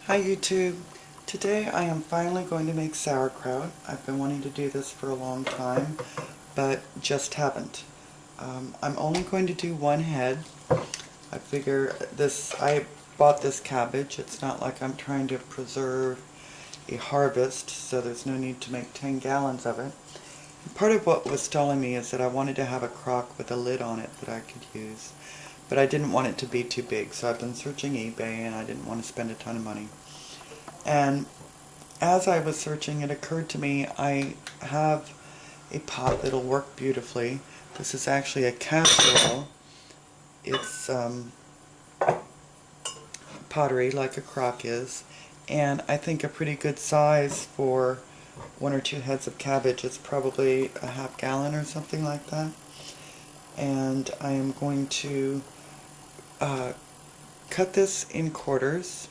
Hi YouTube. Today I am finally going to make sauerkraut. I've been wanting to do this for a long time, but just haven't. I'm only going to do one head. I bought this cabbage. It's not like I'm trying to preserve a harvest, so there's no need to make 10 gallons of it. And part of what was telling me is that I wanted to have a crock with a lid on it that I could use. But I didn't want it to be too big, so I've been searching eBay and I didn't want to spend a ton of money. And as I was searching, it occurred to me I have a pot that'll work beautifully. This is actually a casserole. It's pottery like a crock is, and I think a pretty good size for one or two heads of cabbage. It's probably a half gallon or something like that. And I am going to cut this in quarters,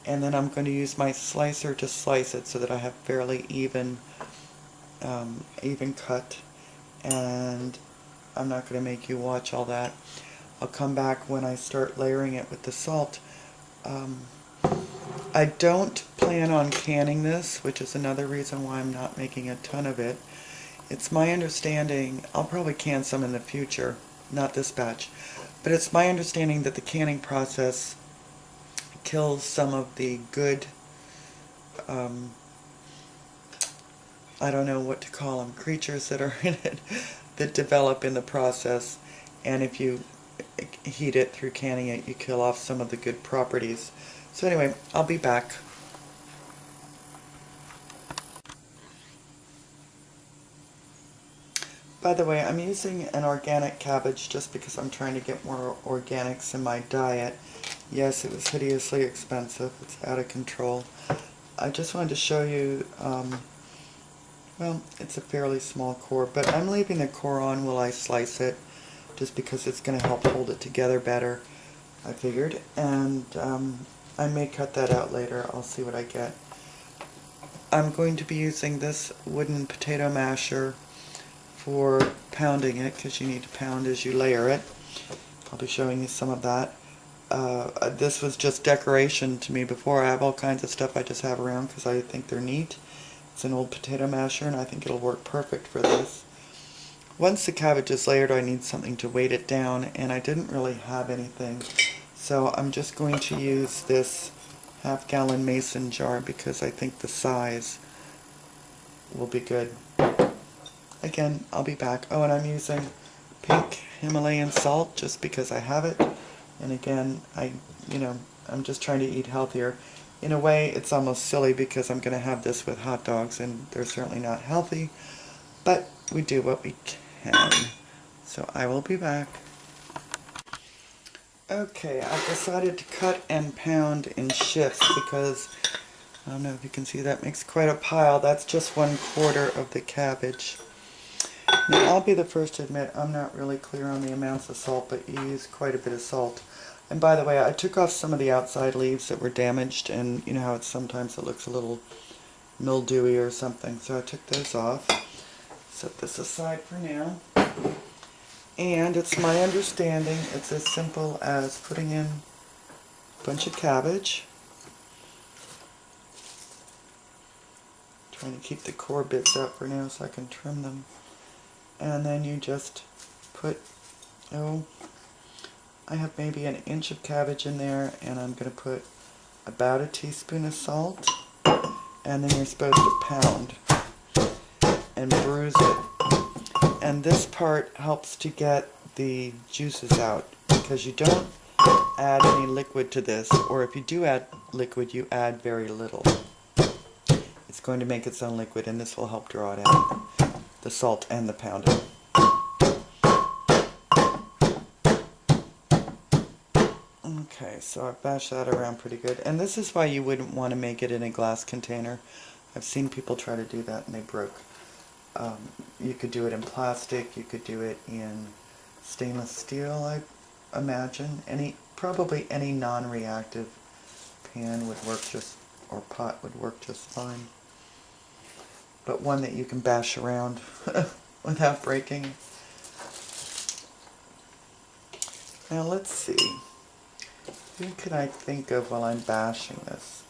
and then I'm going to use my slicer to slice it so that I have fairly even cut. And I'm not going to make you watch all that. I'll come back when I start layering it with the salt. I don't plan on canning this, which is another reason why I'm not making a ton of it. It's my understanding, I'll probably can some in the future, not this batch, but it's my understanding that the canning process kills some of the good, I don't know what to call them, creatures that are in it that develop in the process, and if you heat it through canning it, you kill off some of the good properties. So anyway, I'll be back. By the way, I'm using an organic cabbage just because I'm trying to get more organics in my diet. Yes, it was hideously expensive. It's out of control. I just wanted to show you, well, it's a fairly small core, but I'm leaving the core on while I slice it, just because it's going to help hold it together better, I figured. And I may cut that out later. I'll see what I get. I'm going to be using this wooden potato masher for pounding it, because you need to pound as you layer it. I'll be showing you some of that. This was just decoration to me before. I have all kinds of stuff I just have around because I think they're neat. It's an old potato masher and I think it'll work perfect for this. Once the cabbage is layered, I need something to weight it down, and I didn't really have anything. So I'm just going to use this half-gallon mason jar because I think the size will be good. Again, I'll be back. Oh, and I'm using pink Himalayan salt just because I have it. And again, I'm just trying to eat healthier. In a way, it's almost silly because I'm going to have this with hot dogs, and they're certainly not healthy. But we do what we can. So I will be back. Okay, I've decided to cut and pound in shifts because, I don't know if you can see, that makes quite a pile. That's just 1/4 of the cabbage. Now, I'll be the first to admit I'm not really clear on the amounts of salt, but you use quite a bit of salt. And by the way, I took off some of the outside leaves that were damaged, and you know how sometimes it looks a little mildewy or something, so I took those off. Set this aside for now. And it's my understanding it's as simple as putting in a bunch of cabbage. Trying to keep the core bits out for now so I can trim them. And then you just put, I have maybe an inch of cabbage in there, and I'm going to put about a teaspoon of salt, and then you're supposed to pound and bruise it. And this part helps to get the juices out, because you don't add any liquid to this, or if you do add liquid, you add very little. It's going to make its own liquid, and this will help draw it out, the salt and the pounding. Okay, so I've bashed that around pretty good. And this is why you wouldn't want to make it in a glass container. I've seen people try to do that and they broke. You could do it in plastic, you could do it in stainless steel, I imagine. Probably any non-reactive pan would work or pot would work just fine. But one that you can bash around without breaking. Now let's see. Who can I think of while I'm bashing this?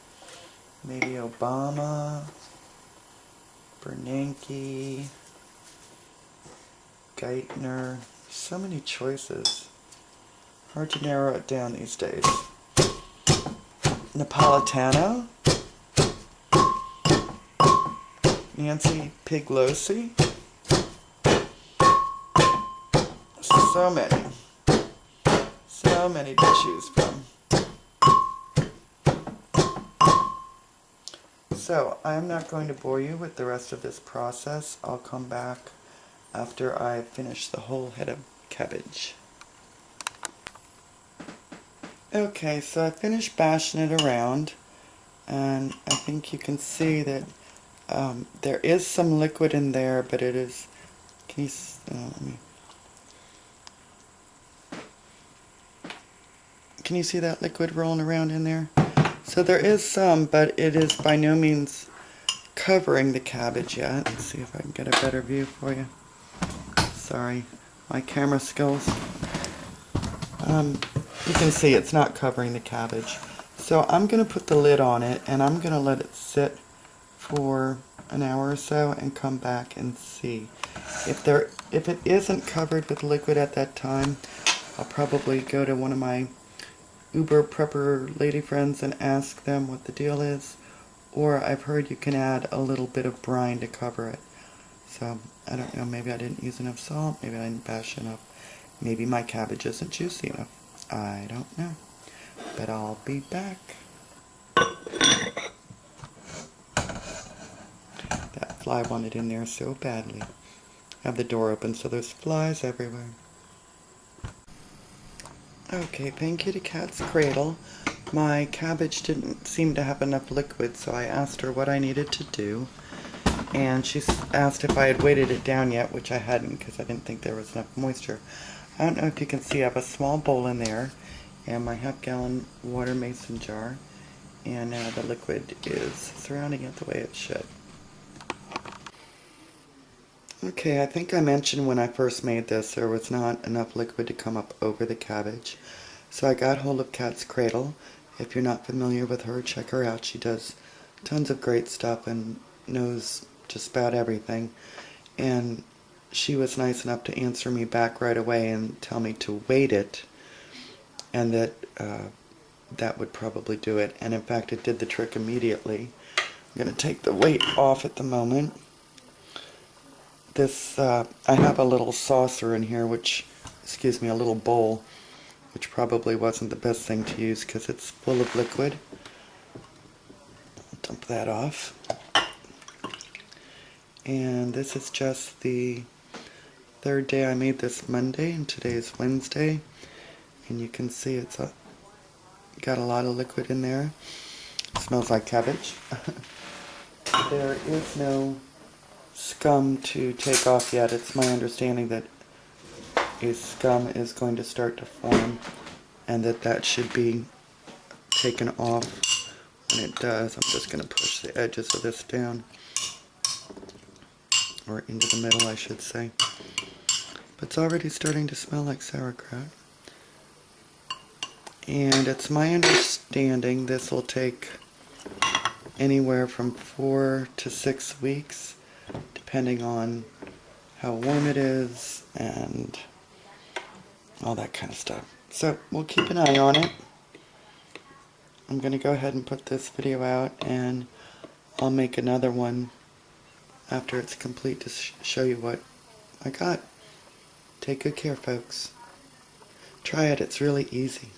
maybe Obama, Bernanke, Geithner. So many choices. Hard to narrow it down these days. Napolitano, Nancy Pelosi. So many to choose from. So I'm not going to bore you with the rest of this process. I'll come back after I finish the whole head of cabbage. Okay, so I finished bashing it around, and I think you can see that there is some liquid in there, but it is, can you, can you see that liquid rolling around in there? So there is some, but it is by no means covering the cabbage yet. Let's see if I can get a better view for you. Sorry, my camera skills. You can see it's not covering the cabbage. So I'm going to put the lid on it, and I'm going to let it sit for an hour or so and come back and see. If it isn't covered with liquid at that time, I'll probably go to one of my Uber prepper lady friends and ask them what the deal is. Or I've heard you can add a little bit of brine to cover it. So I don't know, maybe I didn't use enough salt, maybe I didn't bash enough. Maybe my cabbage isn't juicy enough. I don't know. But I'll be back. That fly wanted in there so badly. I have the door open so there's flies everywhere. Okay, thank you to Cat's Cradle. My cabbage didn't seem to have enough liquid, so I asked her what I needed to do. And she asked if I had weighted it down yet, which I hadn't because I didn't think there was enough moisture. I don't know if you can see, I have a small bowl in there and my half-gallon water mason jar. And now the liquid is surrounding it the way it should. Okay, I think I mentioned when I first made this there was not enough liquid to come up over the cabbage. So I got hold of Cat's Cradle. If you're not familiar with her, check her out. She does tons of great stuff and knows just about everything. And she was nice enough to answer me back right away and tell me to weight it, and that that would probably do it. And in fact, it did the trick immediately. I'm going to take the weight off at the moment. This, I have a little saucer in here, which, excuse me, a little bowl, which probably wasn't the best thing to use because it's full of liquid. I'll dump that off. And this is just the third day. I made this Monday, and today is Wednesday. And you can see it's got a lot of liquid in there. It smells like cabbage. There is no scum to take off yet. It's my understanding that a scum is going to start to form, and that should be taken off. When it does, I'm just going to push the edges of this down, or into the middle, I should say. But it's already starting to smell like sauerkraut. And it's my understanding this will take anywhere from 4 to 6 weeks, depending on how warm it is and all that kind of stuff. So we'll keep an eye on it. I'm going to go ahead and put this video out, and I'll make another one after it's complete to show you what I got. Take good care, folks. Try it, it's really easy.